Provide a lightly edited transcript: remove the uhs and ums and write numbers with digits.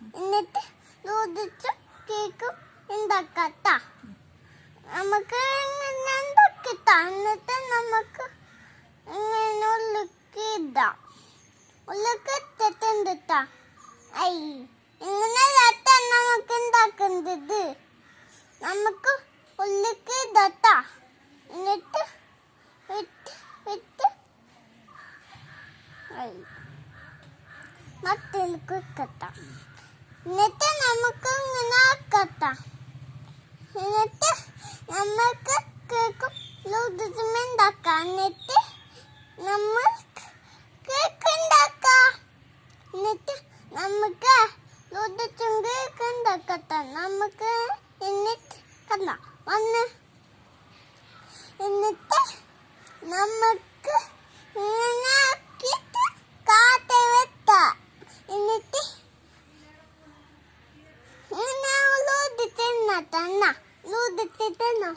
എന്നിട്ട് നൂഡിൽസും കേക്കും ഉണ്ടാക്കാട്ടാ. നമുക്ക് ഇങ്ങനെ ഉണ്ടാക്കിട്ടാ. എന്നിട്ട് നമുക്ക് ഇങ്ങനെ ഉള്ളിക്ക് ഇടാം. ഉള്ളിക്ക് ഇട്ടിട്ടുണ്ടാ. ഐ ഇങ്ങനെ നമുക്ക് ഉണ്ടാക്കുന്നത്. നമുക്ക് ഉള്ളിക്ക് ഇടാട്ടാ. എന്നിട്ട് മറ്റേക്ക് വെക്കട്ടാ. എന്നിട്ട് നമുക്ക് ഇങ്ങനെ ആക്കട്ടാ. എന്നിട്ട് നമുക്ക് കേക്കും നൂഡിൽസും ഉണ്ടാക്കാം. എന്നിട്ട് നമ്മൾ കേക്ക് ഉണ്ടാക്കാം. എന്നിട്ട് നമുക്ക് നൂഡിൽസും കേക്ക് ഉണ്ടാക്കട്ടെ. നമുക്ക് എന്നിട്ട് കണ്ട വന്ന് എന്നിട്ട് നമുക്ക് ഇങ്ങനെ ആക്കിയിട്ട് കാത്ത വെട്ടാം. എന്നിട്ട് ഇങ്ങനെ നൂഡിൽസ് തിന്നട്ടെ. നൂഡിൽസ് തിന്നോ.